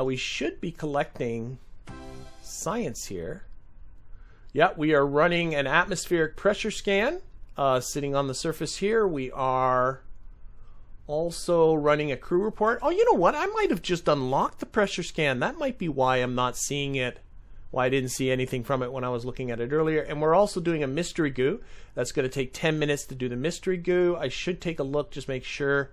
we should be collecting science here. Yeah, we are running an atmospheric pressure scan sitting on the surface here. We are also running a crew report. Oh, you know what? I might have just unlocked the pressure scan. That might be why I'm not seeing it. Why I didn't see anything from it when I was looking at it earlier. And we're also doing a mystery goo. That's going to take 10 minutes to do the mystery goo. I should take a look, just make sure.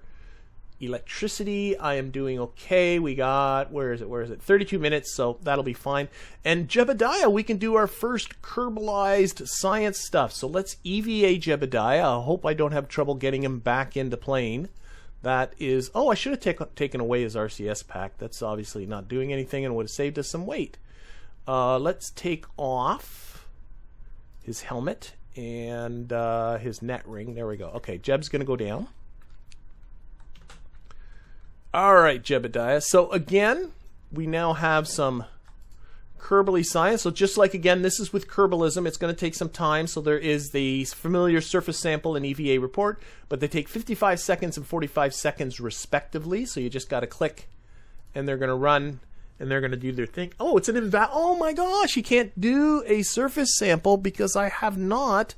Electricity, I am doing okay. We got, where is it? 32 minutes, so that'll be fine. And Jebediah, we can do our first Kerbalized science stuff. So let's EVA Jebediah. I hope I don't have trouble getting him back into plane. That is, oh, I should have taken away his RCS pack. That's obviously not doing anything and would have saved us some weight. Let's take off his helmet and his net ring. There we go. Okay, Jeb's going to go down. All right, Jebediah. So again, we now have some Kerbal science. So just like, again, this is with Kerbalism. It's going to take some time. So there is the familiar surface sample and EVA report, but they take 55 seconds and 45 seconds respectively. So you just got to click, and they're going to run, and they're going to do their thing. Oh, it's an oh my gosh, you can't do a surface sample because I have not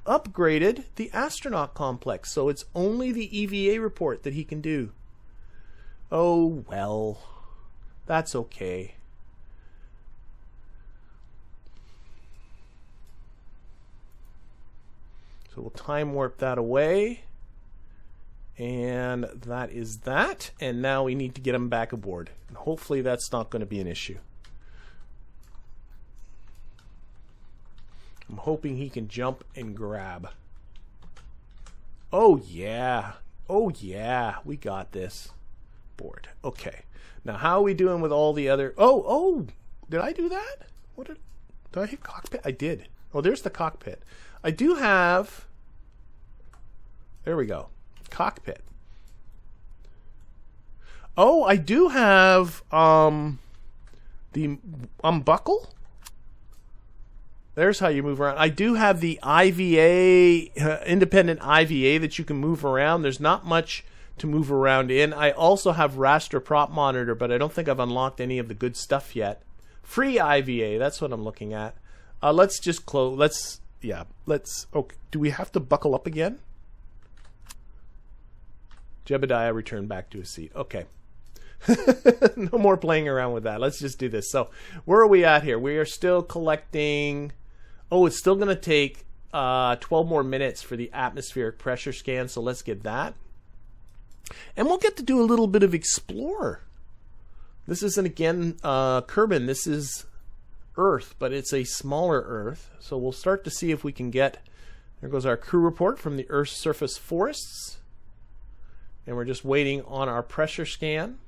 upgraded the astronaut complex. So it's only the EVA report that he can do. Oh, well, that's okay. So we'll time warp that away. And that is that. And now we need to get him back aboard. And hopefully that's not going to be an issue. I'm hoping he can jump and grab. Oh, yeah. Oh, yeah. We got this. Board. Okay. Now, how are we doing with all the other... Oh, did I do that? Did I hit cockpit? I did. Oh, there's the cockpit. I do have... There we go. Cockpit. Oh, I do have the buckle. There's how you move around. I do have the IVA, independent IVA that you can move around. There's not much to move around in. I also have raster prop monitor, but I don't think I've unlocked any of the good stuff yet. FreeIVA, that's what I'm looking at. Let's just close. Okay. Do we have to buckle up again? Jebediah returned back to his seat. Okay. No more playing around with that. Let's just do this. So where are we at here? We are still collecting. Oh, it's still going to take 12 more minutes for the atmospheric pressure scan. So let's get that. And we'll get to do a little bit of Explorer. This isn't, again, Kerbin. This is Earth, but it's a smaller Earth. So we'll start to see if we can get... There goes our crew report from the Earth's surface forests. And we're just waiting on our pressure scan.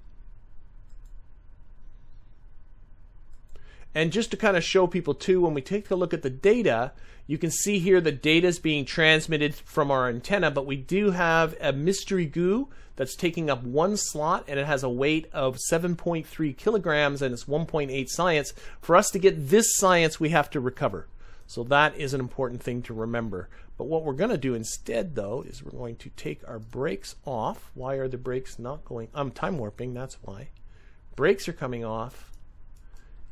And just to kind of show people, too, when we take a look at the data, you can see here the data is being transmitted from our antenna, but we do have a mystery goo that's taking up one slot, and it has a weight of 7.3 kilograms, and it's 1.8 science. For us to get this science, we have to recover. So that is an important thing to remember. But what we're going to do instead, though, is we're going to take our brakes off. Why are the brakes not going? I'm time warping, that's why. Brakes are coming off.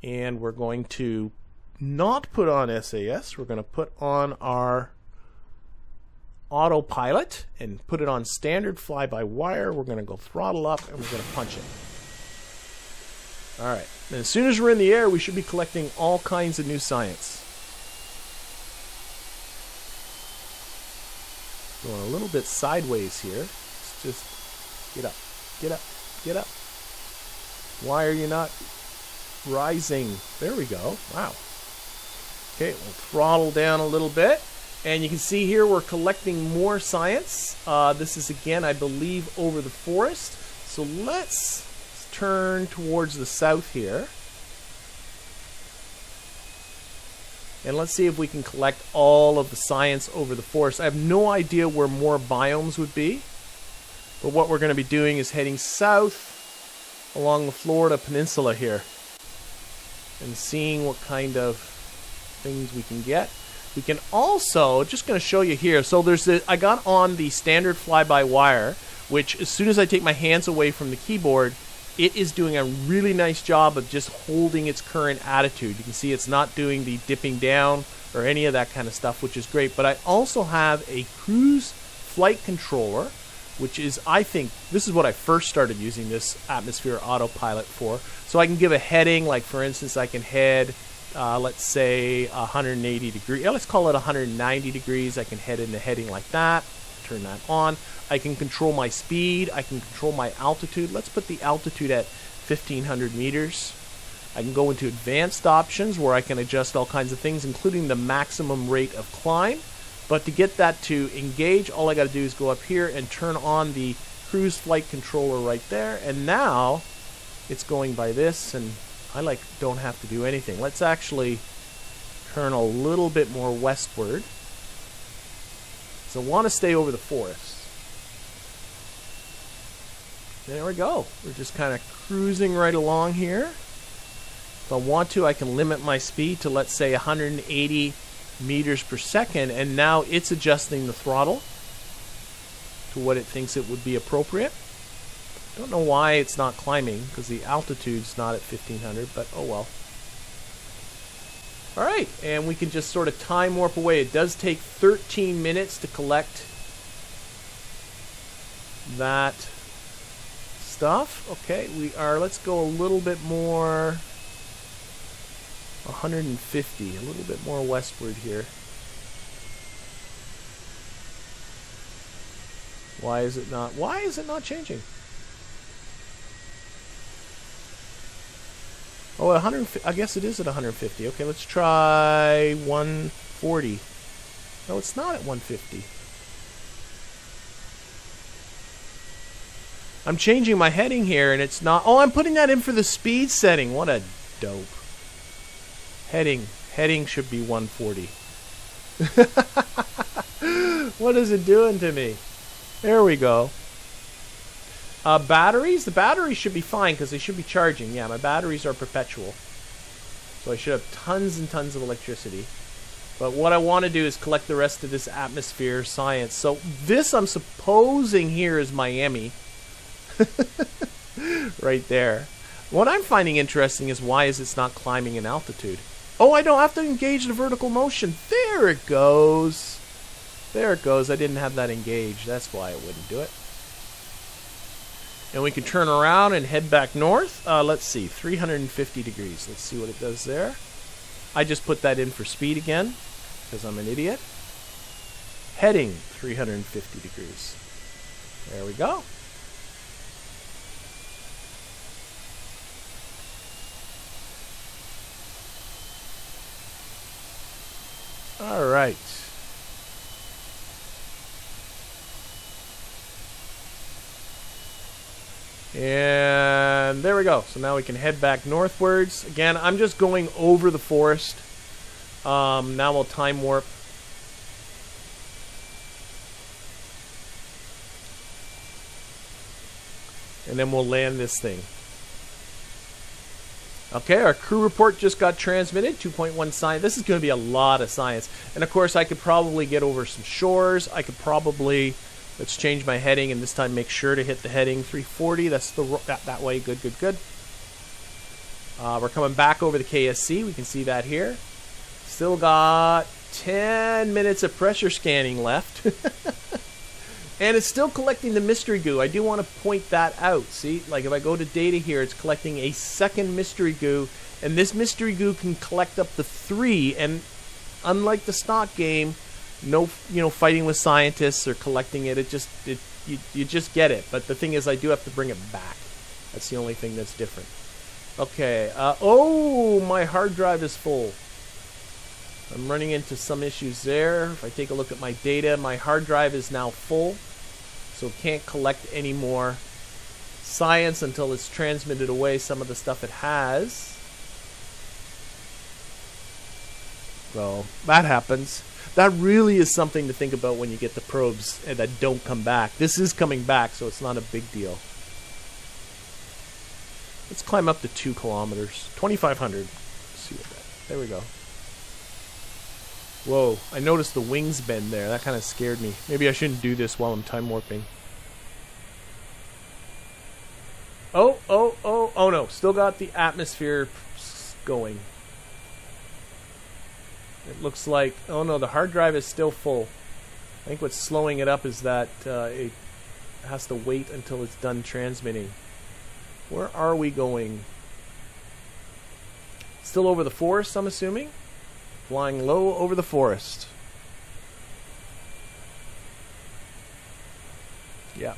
And we're going to not put on SAS. We're going to put on our Autopilot and put it on standard fly-by-wire. We're going to go throttle up and we're going to punch it. All right. And as soon as we're in the air, we should be collecting all kinds of new science. Going a little bit sideways here. Let's just get up, get up, get up. Why are you not rising? There we go. Wow. Okay, we'll throttle down a little bit. And you can see here we're collecting more science. This is, again, I believe, over the forest. So let's turn towards the south here. And let's see if we can collect all of the science over the forest. I have no idea where more biomes would be. But what we're going to be doing is heading south along the Florida Peninsula here. And seeing what kind of things we can get. We can also, just going to show you here, so there's the, I got on the standard fly-by-wire, which as soon as I take my hands away from the keyboard, it is doing a really nice job of just holding its current attitude. You can see it's not doing the dipping down or any of that kind of stuff, which is great. But I also have a cruise flight controller, which is, I think, this is what I first started using this Atmosphere Autopilot for. So I can give a heading, like for instance, I can head, let's say 180 degrees. Let's call it 190 degrees. I can head in the heading like that, turn that on. I can control my speed. I can control my altitude. Let's put the altitude at 1,500 meters. I can go into advanced options where I can adjust all kinds of things, including the maximum rate of climb. But to get that to engage, all I got to do is go up here and turn on the cruise flight controller right there. And now it's going by this, and I don't have to do anything. Let's actually turn a little bit more westward. So I want to stay over the forest. There we go. We're just kind of cruising right along here. If I want to, I can limit my speed to, let's say, 180 meters per second, and now it's adjusting the throttle to what it thinks it would be appropriate. Don't know why it's not climbing, because the altitude's not at 1,500, but oh well. Alright, and we can just sort of time warp away. It does take 13 minutes to collect that stuff. Okay, let's go a little bit more, 150, a little bit more westward here. Why is it not changing? Oh, 100, I guess it is at 150. Okay, let's try 140. No, it's not at 150. I'm changing my heading here and it's not. Oh, I'm putting that in for the speed setting. What a dope. Heading should be 140. What is it doing to me? There we go. Batteries? The batteries should be fine because they should be charging. Yeah, my batteries are perpetual. So I should have tons and tons of electricity. But what I want to do is collect the rest of this atmosphere science. So this, I'm supposing here, is Miami. Right there. What I'm finding interesting is why is it not climbing in altitude? Oh, I don't have to engage the vertical motion. There it goes. There it goes. I didn't have that engaged. That's why it wouldn't do it. And we can turn around and head back north. Let's see, 350 degrees. Let's see what it does there. I just put that in for speed again, because I'm an idiot. Heading 350 degrees. There we go. All right. And there we go. So now we can head back northwards. Again, I'm just going over the forest. Now we'll time warp. And then we'll land this thing. Okay, our crew report just got transmitted. 2.1 science. This is going to be a lot of science. And of course, I could probably get over some shores. I could probably, let's change my heading and this time make sure to hit the heading 340. That's that way. Good, good, good. We're coming back over the KSC. We can see that here. Still got 10 minutes of pressure scanning left. And it's still collecting the mystery goo. I do want to point that out. See, like if I go to data here, it's collecting a second mystery goo. And this mystery goo can collect up to 3. And unlike the stock game, no, fighting with scientists or collecting it. You just get it. But the thing is, I do have to bring it back. That's the only thing that's different. Okay. Oh, my hard drive is full. I'm running into some issues there. If I take a look at my data, my hard drive is now full. So it can't collect any more science until it's transmitted away some of the stuff it has. So that happens. That really is something to think about when you get the probes that don't come back. This is coming back, so it's not a big deal. Let's climb up to 2 kilometers. 2,500. Let's see what that. There we go. Whoa, I noticed the wings bend there. That kind of scared me. Maybe I shouldn't do this while I'm time warping. Oh, Oh no, still got the atmosphere going. It looks like, oh no, the hard drive is still full. I think what's slowing it up is that it has to wait until it's done transmitting. Where are we going? Still over the forest, I'm assuming? Flying low over the forest. Yeah.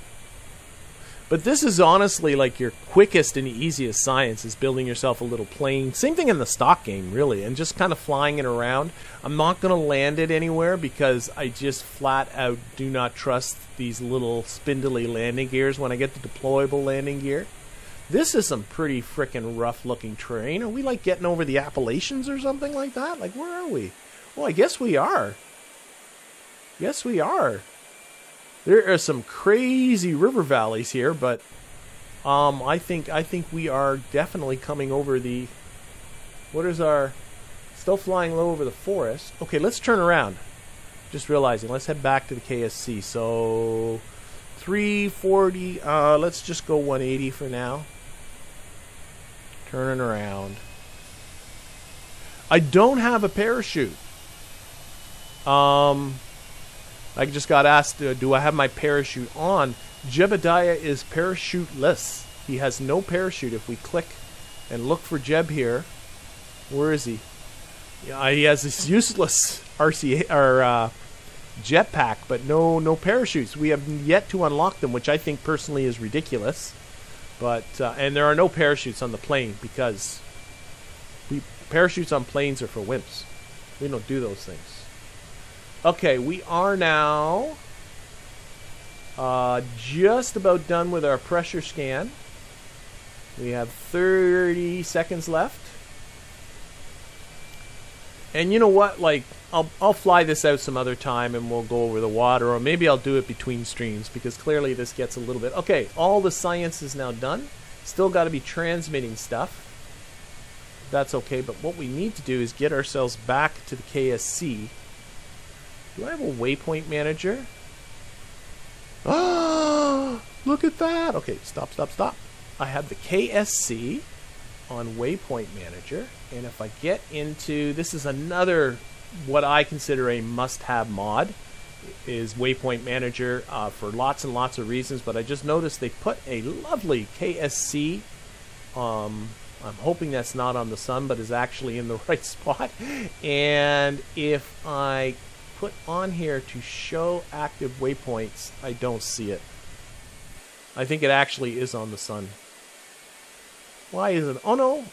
But this is honestly like your quickest and easiest science, is building yourself a little plane. Same thing in the stock game, really, and just kind of flying it around. I'm not going to land it anywhere because I just flat out do not trust these little spindly landing gears when I get the deployable landing gear. This is some pretty frickin' rough looking terrain. Are we like getting over the Appalachians or something like that? Like, where are we? Well, I guess we are. Yes, we are. There are some crazy river valleys here, but I think we are definitely coming over the... What is our... Still flying low over the forest. Okay, let's turn around. Just realizing, let's head back to the KSC. So 340, let's just go 180 for now. Turning around. I don't have a parachute. I just got asked, do I have my parachute on? Jebediah is parachuteless. He has no parachute. If we click and look for Jeb here, where is he? Yeah, he has this useless RCA or jetpack, but no parachutes. We have yet to unlock them, which I think personally is ridiculous. But and there are no parachutes on the plane because parachutes on planes are for wimps. We don't do those things. Okay, we are now just about done with our pressure scan. We have 30 seconds left. And you know what? Like, I'll fly this out some other time and we'll go over the water, or maybe I'll do it between streams because clearly this gets a little bit... Okay, all the science is now done. Still got to be transmitting stuff. That's okay, but what we need to do is get ourselves back to the KSC. Do I have a waypoint manager? Oh, look at that. Okay, stop. I have the KSC on waypoint manager. And if I get into, this is another, what I consider a must-have mod, is waypoint manager for lots and lots of reasons. But I just noticed they put a lovely KSC. I'm hoping that's not on the sun, but is actually in the right spot. And if I put on here to show active waypoints, I don't see it. I think it actually is on the sun. Why is it? Oh no,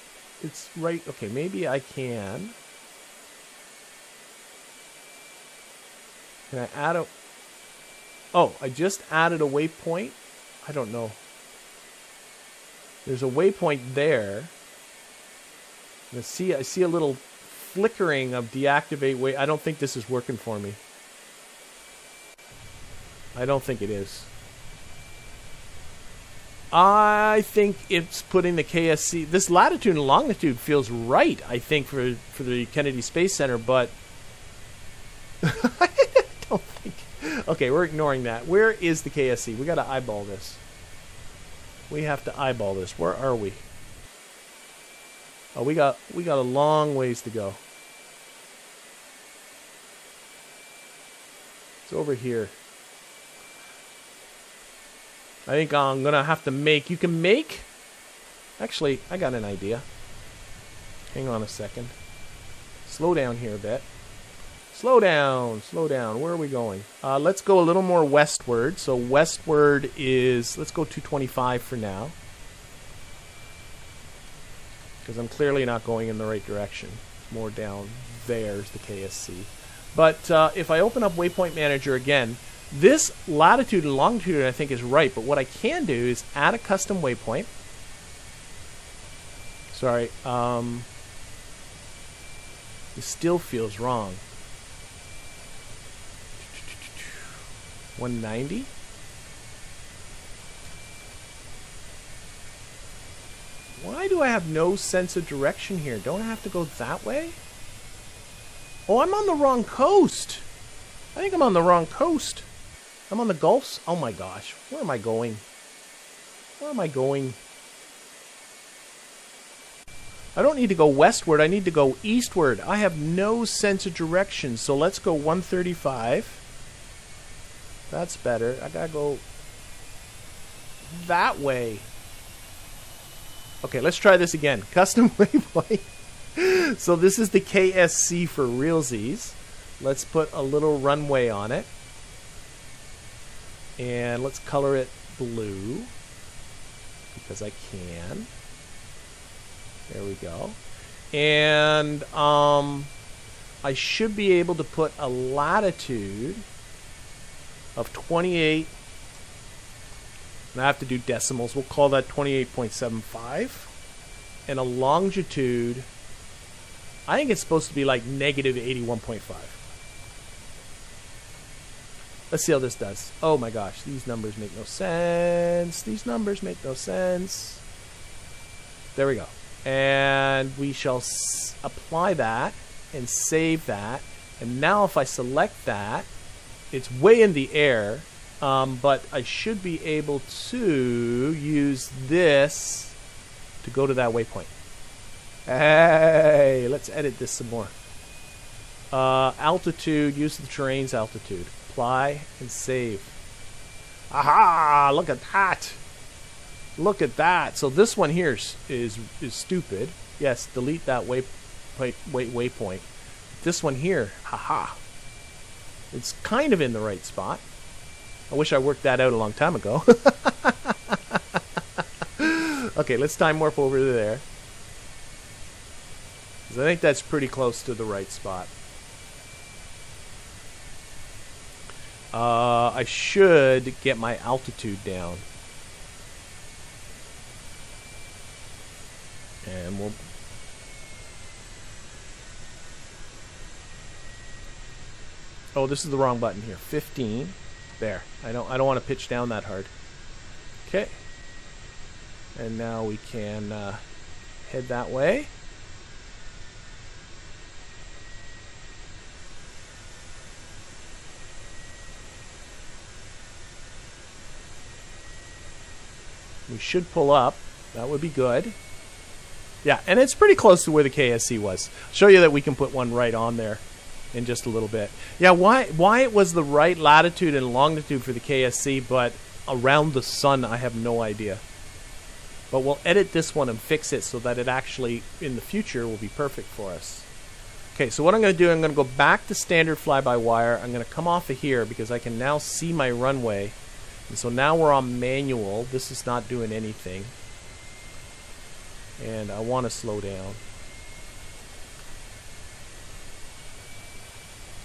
it's right. Okay, maybe I can. Can I add a... Oh, I just added a waypoint. I don't know. There's a waypoint there. I see a little flickering of deactivate way. I don't think this is working for me. I don't think it is. I think it's putting the KSC... This latitude and longitude feels right, I think, for the Kennedy Space Center, but... I don't think... Okay, we're ignoring that. Where is the KSC? We got to eyeball this. We have to eyeball this. Where are we? Oh, we got a long ways to go. It's over here. I think I'm gonna have to make... You can make... Actually, I got an idea. Hang on a second. Slow down here a bit. Slow down. Where are we going? Let's go a little more westward. So westward is... Let's go 225 for now. Because I'm clearly not going in the right direction. More down. There's the KSC. But if I open up Waypoint Manager again, this latitude and longitude I think is right. But what I can do is add a custom waypoint. Sorry. This still feels wrong. 190? Why do I have no sense of direction here? Don't I have to go that way? Oh, I'm on the wrong coast. I think I'm on the wrong coast. I'm on the Gulfs. Oh my gosh. Where am I going? Where am I going? I don't need to go westward, I need to go eastward. I have no sense of direction, so let's go 135. That's better. I gotta go that way. Okay, let's try this again. Custom waypoint. So this is the KSC for realsies. Let's put a little runway on it. And let's color it blue. Because I can. There we go. And I should be able to put a latitude of 28. And I have to do decimals. We'll call that 28.75. And a longitude, I think it's supposed to be like negative 81.5. Let's see how this does. Oh my gosh, these numbers make no sense. These numbers make no sense. There we go. And we shall apply that and save that. And now if I select that, it's way in the air, but I should be able to use this to go to that waypoint. Hey, let's edit this some more. Altitude, use the terrain's altitude. Apply and save. Aha! Look at that! Look at that! So this one here is stupid. Yes, delete that waypoint. This one here, haha. It's kind of in the right spot. I wish I worked that out a long time ago. Okay, let's time warp over to there. 'Cause I think that's pretty close to the right spot. I should get my altitude down. And we'll... Oh, this is the wrong button here. 15. There. I don't want to pitch down that hard. Okay. And now we can head that way. We should pull up. That would be good. Yeah, and it's pretty close to where the KSC was. I'll show you that we can put one right on there in just a little bit. Yeah, why it was the right latitude and longitude for the KSC, but around the sun, I have no idea. But we'll edit this one and fix it so that it actually, in the future, will be perfect for us. Okay, so what I'm going to do, I'm going to go back to standard fly-by-wire. I'm going to come off of here because I can now see my runway. And so now we're on manual. This is not doing anything. And I want to slow down.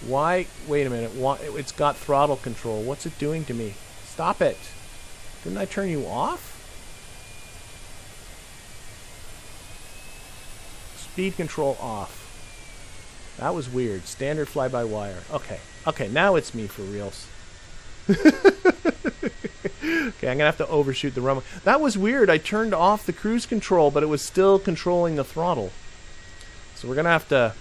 Why? Wait a minute. Why? It's got throttle control. What's it doing to me? Stop it. Didn't I turn you off? Speed control off. That was weird. Standard fly-by-wire. Okay. Okay, now it's me for reals. Okay, I'm going to have to overshoot the runway. That was weird. I turned off the cruise control, but it was still controlling the throttle. So we're going to have to...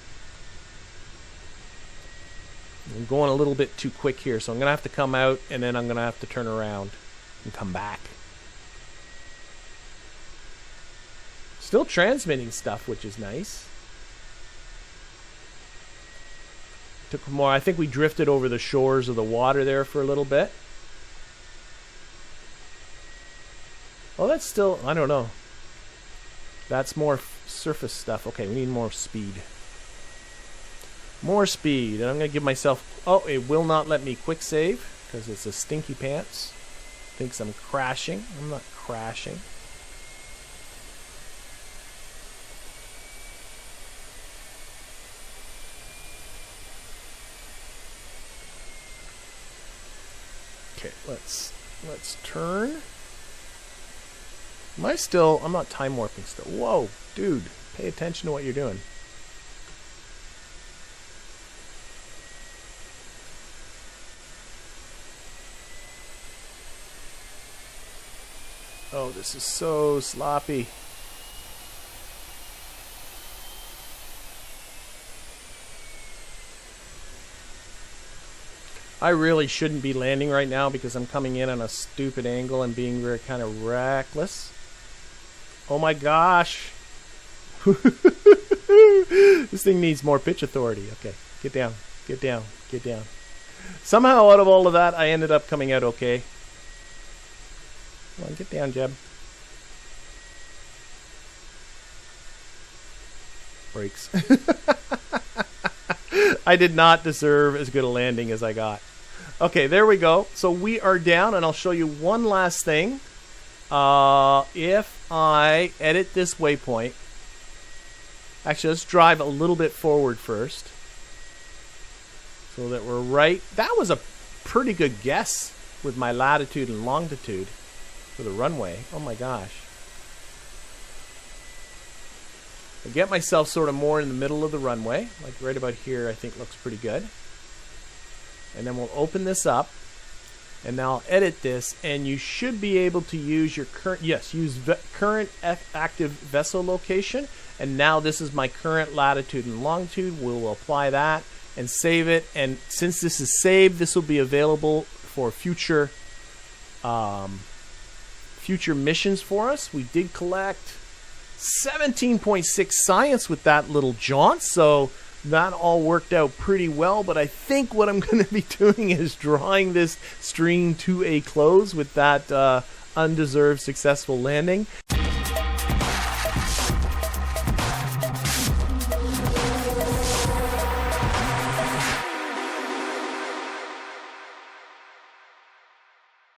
I'm going a little bit too quick here, so I'm going to have to come out, and then I'm going to have to turn around and come back. Still transmitting stuff, which is nice. Took more. I think we drifted over the shores of the water there for a little bit. Oh, that's still... I don't know. That's more surface stuff. Okay, we need more speed. More speed. And I'm going to give myself... Oh, it will not let me quick save because it's a stinky pants. Thinks I'm crashing. I'm not crashing. Okay, let's turn. Am I still... I'm not time warping still. Whoa, dude. Pay attention to what you're doing. Oh, this is so sloppy. I really shouldn't be landing right now because I'm coming in on a stupid angle and being very kind of reckless. Oh my gosh. This thing needs more pitch authority. Okay, get down, get down, get down. Somehow out of all of that, I ended up coming out okay. Come on, get down, Jeb. Brakes. I did not deserve as good a landing as I got. Okay, there we go. So we are down, and I'll show you one last thing. If I edit this waypoint, actually, let's drive a little bit forward first, so that we're right. That was a pretty good guess with my latitude and longitude for the runway. Oh my gosh. I get myself sort of more in the middle of the runway, like right about here. I think looks pretty good. And then we'll open this up, and now I'll edit this, and you should be able to use your current, yes, use current active vessel location. And now this is my current latitude and longitude. We'll apply that and save it. And since this is saved, this will be available for future missions for us. We did collect 17.6 science with that little jaunt, so that all worked out pretty well. But I think what I'm going to be doing is drawing this stream to a close with that undeserved successful landing.